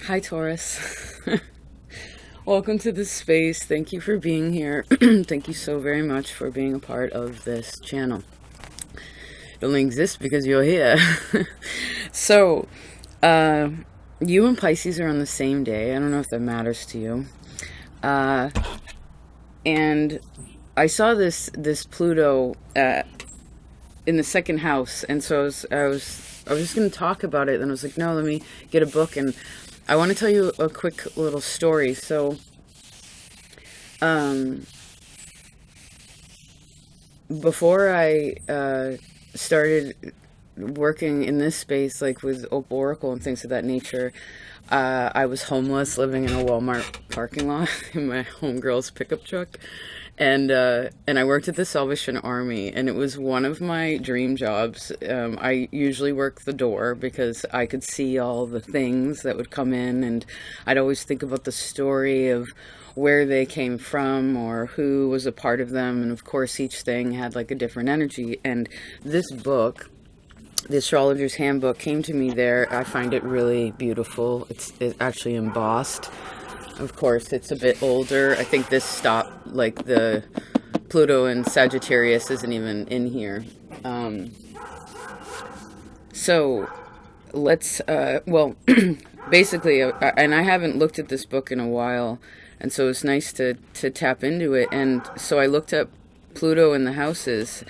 Hi, Taurus. Welcome to this space. Thank you for being here. Thank you so very much for being a part of this channel. It only exists because you're here. So, you and Pisces are on the same day. I don't know if that matters to you. And I saw this Pluto in the second house, and so I was just going to talk about it, and I was like, no, let me get a book. And I want to tell you a quick little story. So, before I started working in this space, like with Opal Oracle and things of that nature, I was homeless, living in a Walmart parking lot in my homegirl's pickup truck. And I worked at the Salvation Army, and it was one of my dream jobs. I usually worked the door because I could see all the things that would come in, and I'd always think about the story of where they came from or who was a part of them. And of course, each thing had like a different energy. And this book, the Astrologer's Handbook, came to me there. I find it really beautiful. It's actually embossed. Of course, it's a bit older. I think this stopped, like the Pluto and Sagittarius isn't even in here. So let's, well, basically, and I haven't looked at this book in a while, and so it's nice to tap into it. And so I looked up Pluto in the houses,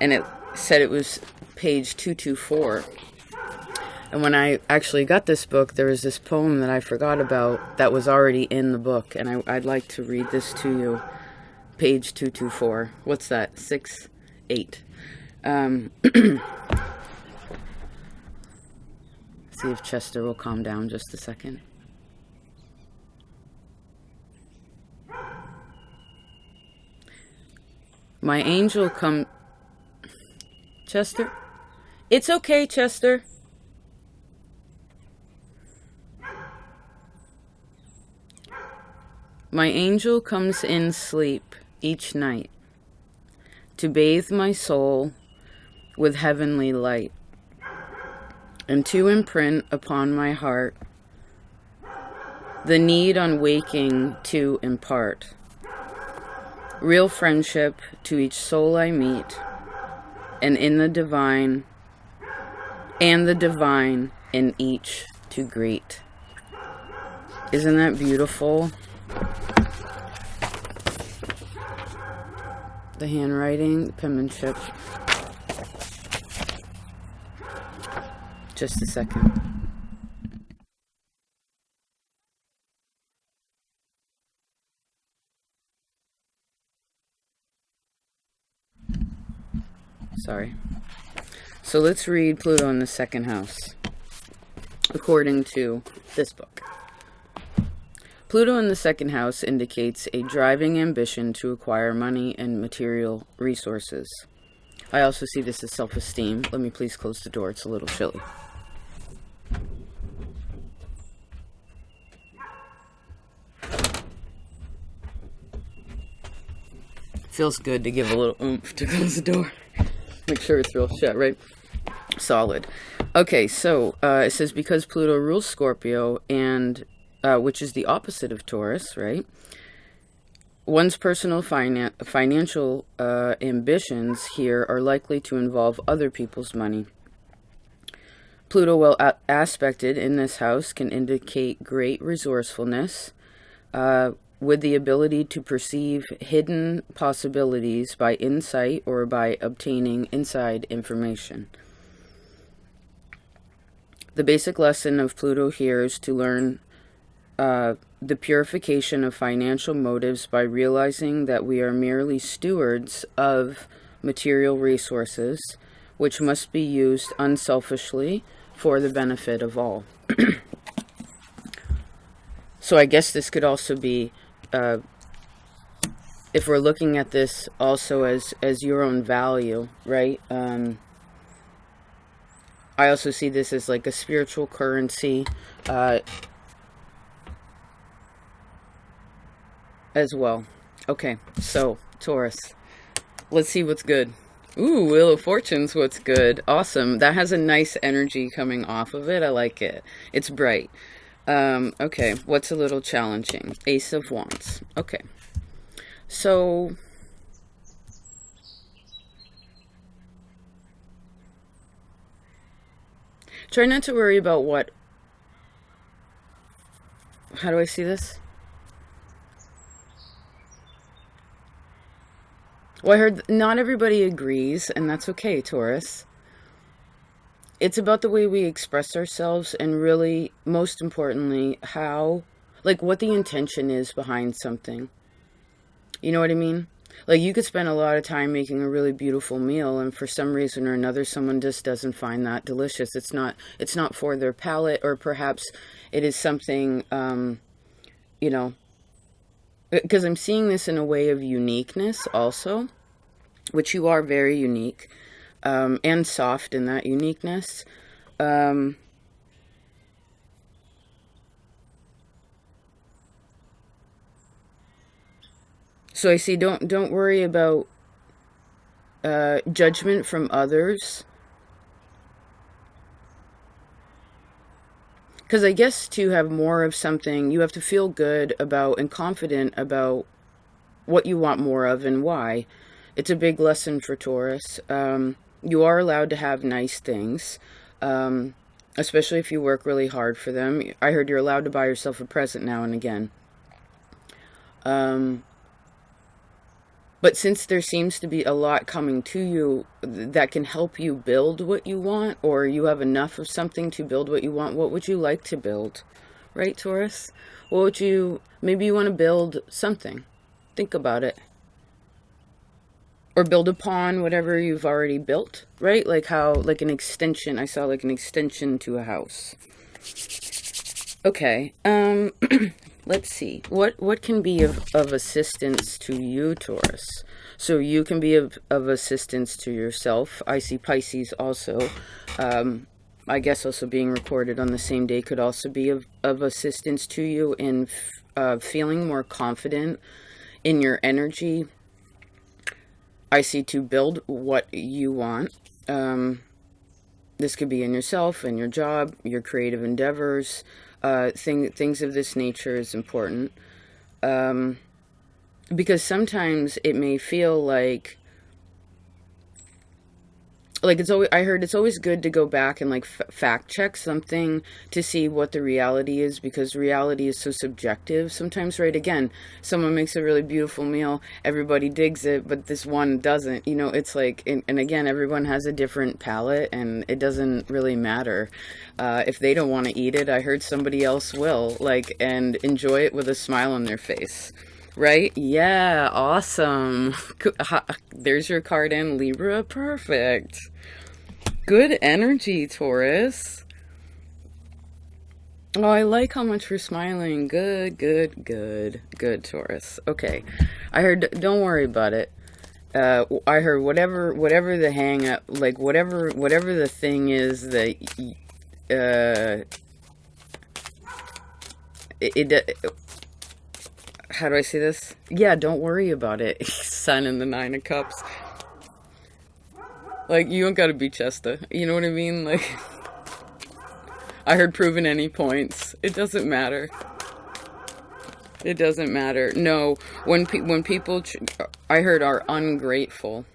and it said it was page 224. And when I actually got this book, there was this poem that I forgot about that was already in the book. And I'd like to read this to you. Page 224. What's that? 6, 8. See if Chester will calm down just a second. My angel come... Chester? It's okay, Chester. My angel comes in sleep each night to bathe my soul with heavenly light and to imprint upon my heart the need on waking to impart real friendship to each soul I meet, and in the divine in each to greet. Isn't that beautiful? The handwriting, the penmanship. Just a second. Sorry. So let's read Pluto in the second house, according to this book. Pluto in the second house indicates a driving ambition to acquire money and material resources. I also see this as self-esteem. Let me please close the door. It's a little chilly. Feels good to give a little oomph to close the door. Make sure it's real shut, right? Solid. Okay, so it says because Pluto rules Scorpio, and which is the opposite of Taurus, right? One's personal financial ambitions here are likely to involve other people's money. Pluto, well aspected in this house, can indicate great resourcefulness with the ability to perceive hidden possibilities by insight or by obtaining inside information. The basic lesson of Pluto here is to learn the purification of financial motives by realizing that we are merely stewards of material resources, which must be used unselfishly for the benefit of all. So I guess this could also be, if we're looking at this also as your own value, right? I also see this as like a spiritual currency, as well. Okay, so Taurus, let's see what's good. Ooh, Wheel of Fortune's what's good. Awesome. That has a nice energy coming off of it. I like it. It's bright. Okay, what's a little challenging? Ace of Wands. Okay. So, try not to worry about what... How do I see this? Well, I heard not everybody agrees, and that's okay, Taurus. It's about the way we express ourselves, and really, most importantly, how, like, what the intention is behind something. You know what I mean? Like, you could spend a lot of time making a really beautiful meal, and for some reason or another, someone just doesn't find that delicious. It's not for their palate, or perhaps it is something, you know, because I'm seeing this in a way of uniqueness also, which you are very unique, and soft in that uniqueness. So I see, don't worry about judgment from others. Because I guess to have more of something, you have to feel good about and confident about what you want more of and why. It's a big lesson for Taurus. You are allowed to have nice things, especially if you work really hard for them. I heard you're allowed to buy yourself a present now and again. But since there seems to be a lot coming to you that can help you build what you want, or you have enough of something to build what you want, what would you like to build? Right, Taurus? What would you... Maybe you want to build something. Think about it. Or build upon whatever you've already built, right? Like how, like an extension. I saw like an extension to a house. Okay. Let's see. What can be of assistance to you, Taurus? So you can be of assistance to yourself. I see Pisces also. I guess also being recorded on the same day could also be of assistance to you in feeling more confident in your energy. I see to build what you want. This could be in yourself, in your job, your creative endeavors. Things of this nature is important. Because sometimes it may feel like it's always, I heard it's always good to go back and like fact check something to see what the reality is, because reality is so subjective sometimes, right? Again, someone makes a really beautiful meal, everybody digs it, but this one doesn't, you know. It's like, and again, everyone has a different palate, and it doesn't really matter. If they don't want to eat it, I heard somebody else will, like, and enjoy it with a smile on their face. Right? Yeah, awesome. There's your card in Libra. Perfect. Good energy, Taurus. Oh, I like how much we're smiling. Good, good, good. Good, Taurus. Okay. I heard, don't worry about it. I heard whatever the hang up, like whatever the thing is that, how do I say this? Yeah, don't worry about it. Sun in the Nine of Cups. Like, you don't gotta be Chesta. You know what I mean? Like, I heard proven any points. It doesn't matter. It doesn't matter. No, when people, I heard, are ungrateful.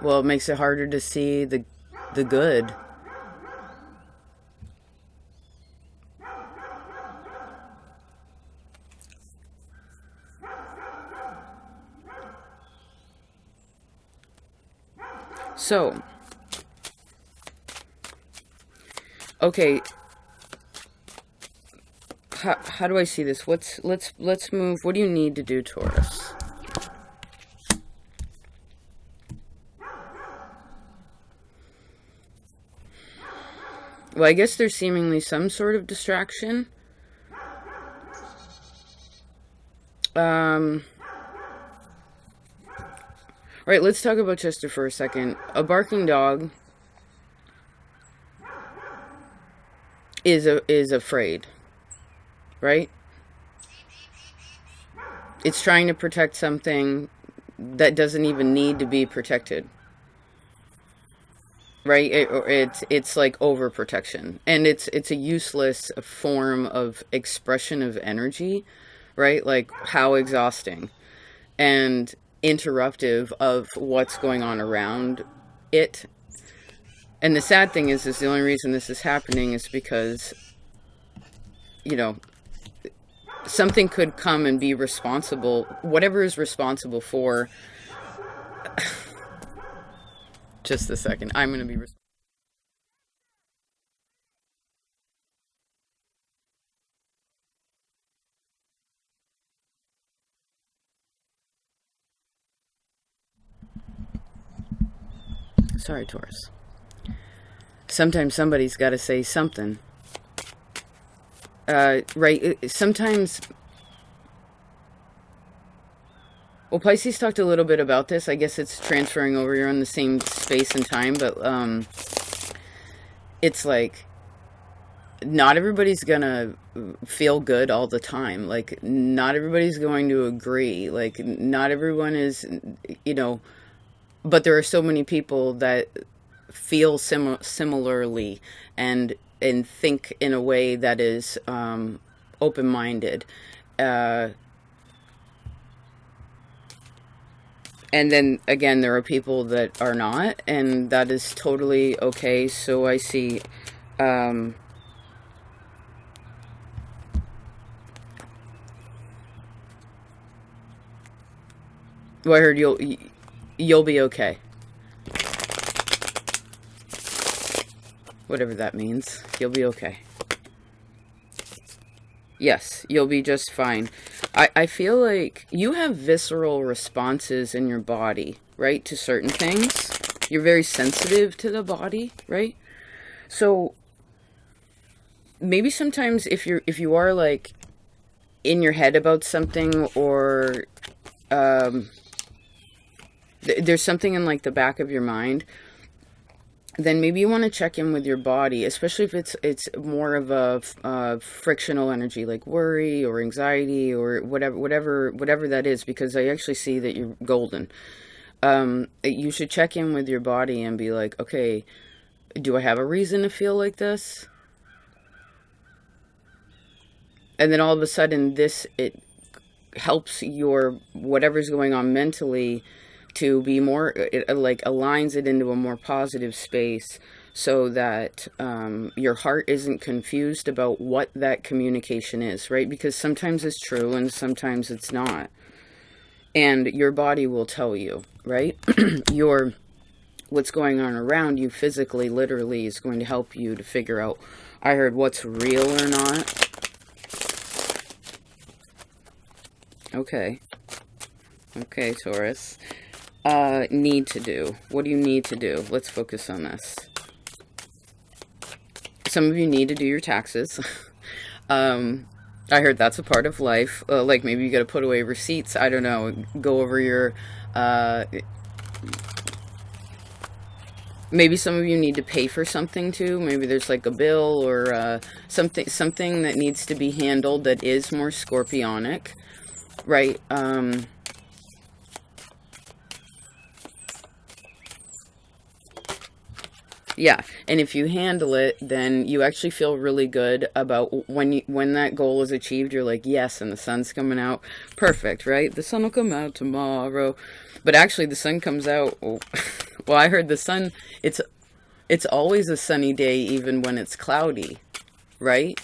Well, it makes it harder to see the good. So, okay, how do I see this? Let's move. What do you need to do, Taurus? Well, I guess there's seemingly some sort of distraction. All right, let's talk about Chester for a second. A barking dog is afraid, right? It's trying to protect something that doesn't even need to be protected, right? It's like overprotection, and it's a useless form of expression of energy, right? Like how exhausting and interruptive of what's going on around it. And the sad thing is the only reason this is happening is because, you know, something could come and be responsible, whatever is responsible for. Just a second. I'm going to be sorry, Taurus. Sometimes somebody's got to say something. Right? Sometimes. Well, Pisces talked a little bit about this. I guess it's transferring over. You're in the same space and time, but it's like not everybody's gonna feel good all the time. Like, not everybody's going to agree. Like, not everyone is, you know, but there are so many people that feel similarly and think in a way that is open-minded. Uh, and then again, there are people that are not, and that is totally okay. So I see. Well, I heard you'll be okay. Whatever that means. You'll be okay. Yes, you'll be just fine. I feel like you have visceral responses in your body, right, to certain things. You're very sensitive to the body, right? So maybe sometimes if you are like in your head about something, or there's something in like the back of your mind, then maybe you want to check in with your body, especially if it's more of a frictional energy, like worry or anxiety or whatever that is, because I actually see that you're golden. You should check in with your body and be like, okay, do I have a reason to feel like this? And then all of a sudden it helps your whatever's going on mentally to be more, it like aligns it into a more positive space, so that your heart isn't confused about what that communication is, right? Because sometimes it's true and sometimes it's not. And your body will tell you, right? What's going on around you physically, literally, is going to help you to figure out, I heard, what's real or not. Okay. Okay, Taurus. Need to do. What do you need to do? Let's focus on this. Some of you need to do your taxes. I heard that's a part of life. Like maybe you got to put away receipts. I don't know. Go over your. Maybe some of you need to pay for something too. Maybe there's like a bill or something that needs to be handled that is more scorpionic, right? Yeah, and if you handle it, then you actually feel really good about when that goal is achieved. You're like, yes, and the sun's coming out. Perfect, right? The sun will come out tomorrow. But actually, the sun comes out. Well, I heard the sun. It's always a sunny day, even when it's cloudy, right?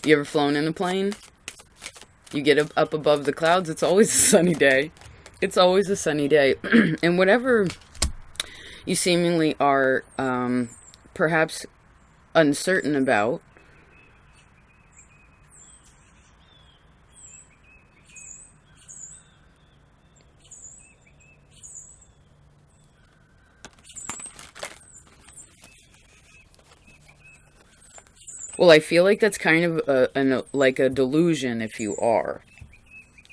You ever flown in a plane? You get up above the clouds. It's always a sunny day. It's always a sunny day, and whatever you seemingly are perhaps uncertain about, well, I feel like that's kind of like a delusion if you are.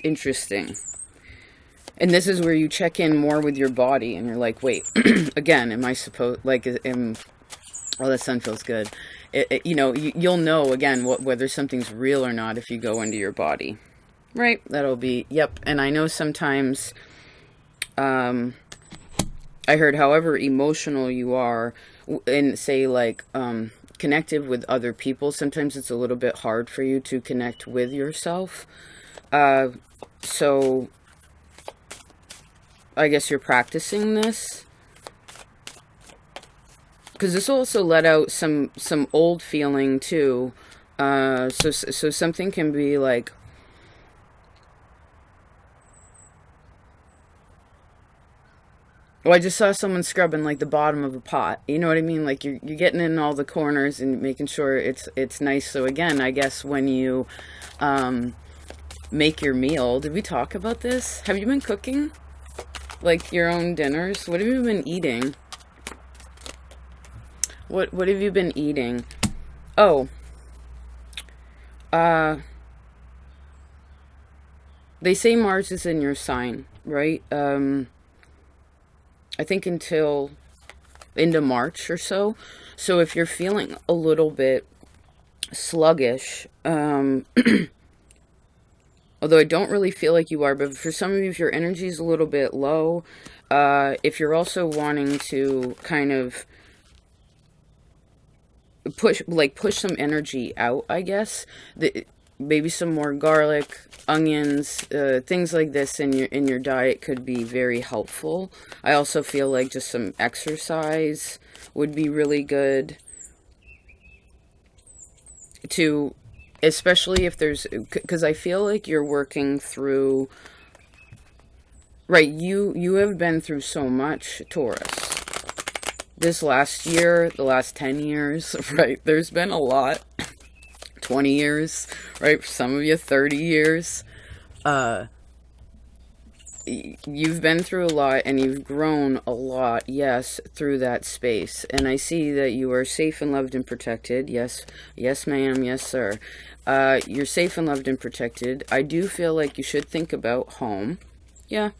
Interesting. And this is where you check in more with your body, and you're like, wait, again, am I supposed, like, oh, the sun feels good. You know, you'll know, again, whether something's real or not if you go into your body. Right. That'll be, yep. And I know sometimes, I heard however emotional you are and say like, connected with other people, sometimes it's a little bit hard for you to connect with yourself. So I guess you're practicing this. Because this also let out some old feeling too. So something can be like, well, I just saw someone scrubbing like the bottom of a pot. You know what I mean? Like you're getting in all the corners and making sure it's nice. So again, I guess when you make your meal, did we talk about this? Have you been cooking like your own dinners? What have you been eating? What have you been eating? Oh, uh, they say Mars is in your sign, right? I think until into March or so. So if you're feeling a little bit sluggish, although I don't really feel like you are, but for some of you, if your energy is a little bit low, if you're also wanting to kind of push some energy out, I guess, maybe some more garlic, onions, things like this in your diet could be very helpful. I also feel like just some exercise would be really good to, especially if there's, because I feel like you're working through, right, you have been through so much, Taurus. This last year, the last 10 years, right, there's been a lot. 20 years, right? For some of you, 30 years. You've been through a lot and you've grown a lot, yes, through that space. And I see that you are safe and loved and protected. Yes, yes, ma'am, yes, sir. You're safe and loved and protected. I do feel like you should think about home. Yeah.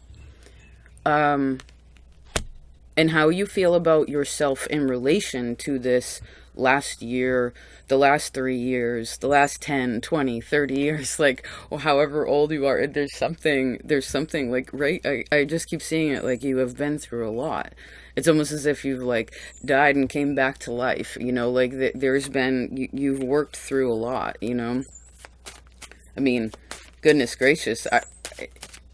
And how you feel about yourself in relation to this last year, the last 3 years, the last 10, 20, 30 years, like, or however old you are, there's something like, right? I just keep seeing it like you have been through a lot. It's almost as if you've like died and came back to life, you know, like there's been, you've worked through a lot, you know? I mean, goodness gracious,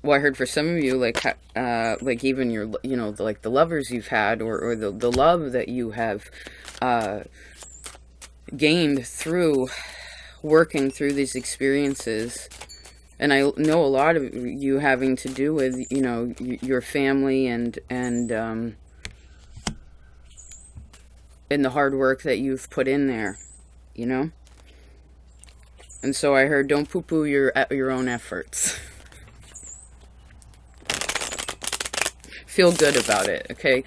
well, I heard for some of you, like even your, you know, like the lovers you've had, or the love that you have gained through working through these experiences. And I know a lot of you having to do with, you know, your family and the hard work that you've put in there, you know? And so I heard, don't poo-poo your own efforts. Feel good about it, okay?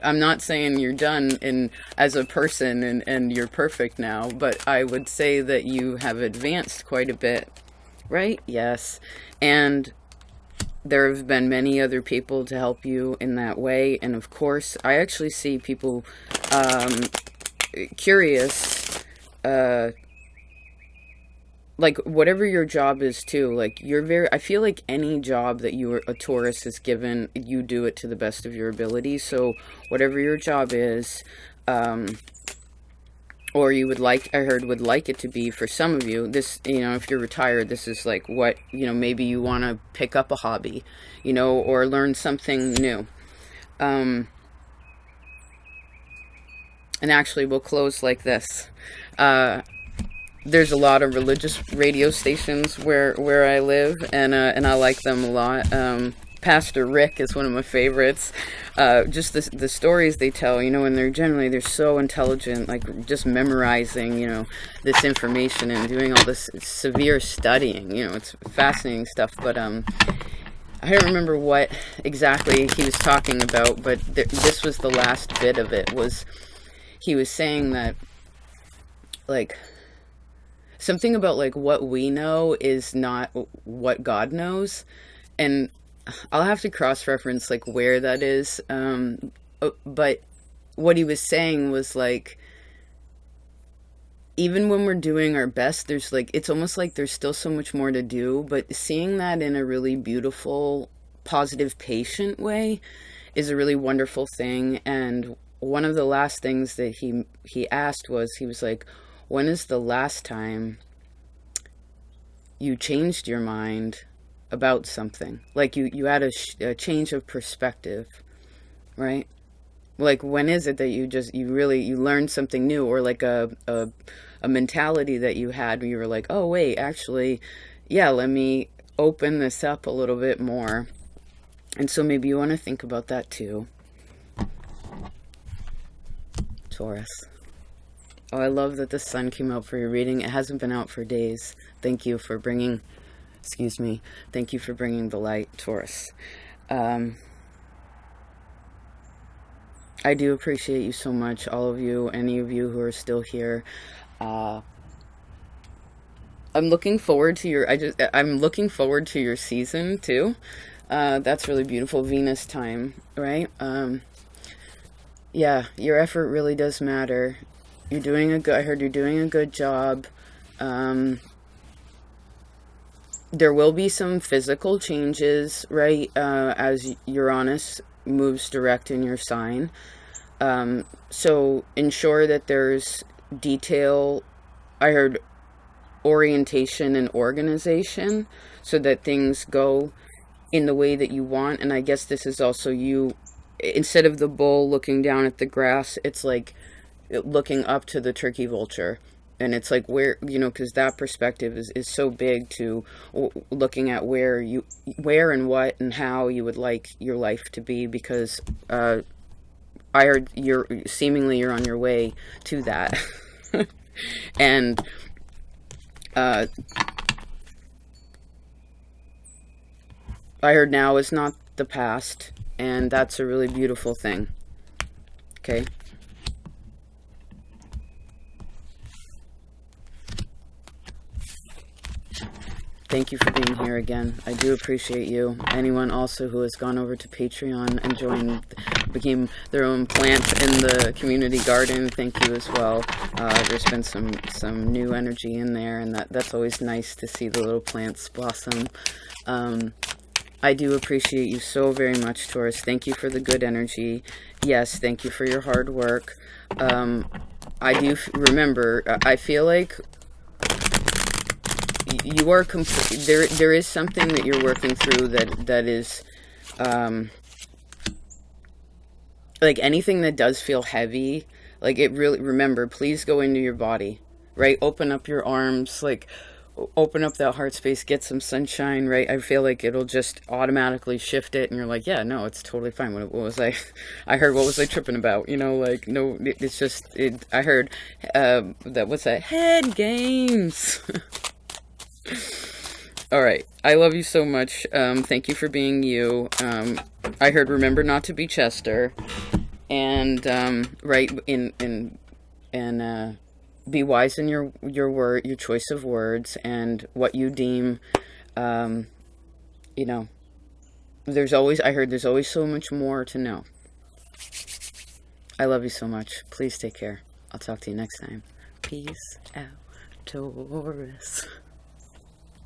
I'm not saying you're done as a person and you're perfect now, but I would say that you have advanced quite a bit, right? Yes. And there have been many other people to help you in that way. And of course, I actually see people curious, like whatever your job is too, like I feel like any job that a Taurus is given, you do it to the best of your ability. So whatever your job is, or you would like, I heard would like it to be for some of you, this, you know, if you're retired, this is like what, you know, maybe you want to pick up a hobby, you know, or learn something new. And actually we'll close like this. There's a lot of religious radio stations where I live, and I like them a lot. Pastor Rick is one of my favorites. Just the stories they tell, you know, and they're so intelligent, like just memorizing, you know, this information and doing all this severe studying. You know, it's fascinating stuff. But I don't remember what exactly he was talking about, but this was the last bit of it. He was saying that, like, something about like what we know is not what God knows. And I'll have to cross-reference like where that is. But what he was saying was like, even when we're doing our best, there's like, it's almost like there's still so much more to do, but seeing that in a really beautiful, positive, patient way is a really wonderful thing. And one of the last things that he asked was, he was like, when is the last time you changed your mind about something? Like you had a change of perspective, right? Like, when is it that you learned something new, or like a mentality that you had where you were like, oh wait, actually, yeah, let me open this up a little bit more. And so maybe you want to think about that too, Taurus. Oh, I love that the sun came out for your reading. It hasn't been out for days. Thank you for bringing, excuse me, thank you for bringing the light, Taurus. I do appreciate you so much, all of you, any of you who are still here. I'm looking forward to I'm looking forward to your season too. That's really beautiful. Venus time, right? Yeah, your effort really does matter. You're doing I heard you're doing a good job. There will be some physical changes, right? As Uranus moves direct in your sign. So ensure that there's detail. I heard orientation and organization, so that things go in the way that you want. And I guess this is also you, instead of the bull looking down at the grass, it's like looking up to the turkey vulture. And it's like, where, because that perspective is so big, to looking at where and what and how you would like your life to be, because I heard you're on your way to that. And I heard now is not the past, and that's a really beautiful thing. Okay. Thank you for being here again. I do appreciate you. Anyone also who has gone over to Patreon and became their own plant in the community garden, thank you as well. There's been some new energy in there, and that's always nice to see the little plants blossom. I do appreciate you so very much, Taurus. Thank you for the good energy. Yes, thank you for your hard work. I do remember, I feel like you are there is something that you're working through that is like anything that does feel heavy, like it really, remember, please go into your body, right? Open up your arms, like open up that heart space, get some sunshine, right? I feel like it'll just automatically shift it, and you're like, yeah, no, it's totally fine. What was I heard, what was I tripping about? Like, no, it's just, I heard that, what's that, head games. All right, I love you so much. Thank you for being you. I heard, remember not to be Chester, and right, and be wise in your choice of words and what you deem. There's always so much more to know. I love you so much. Please take care. I'll talk to you next time. Peace out, Taurus.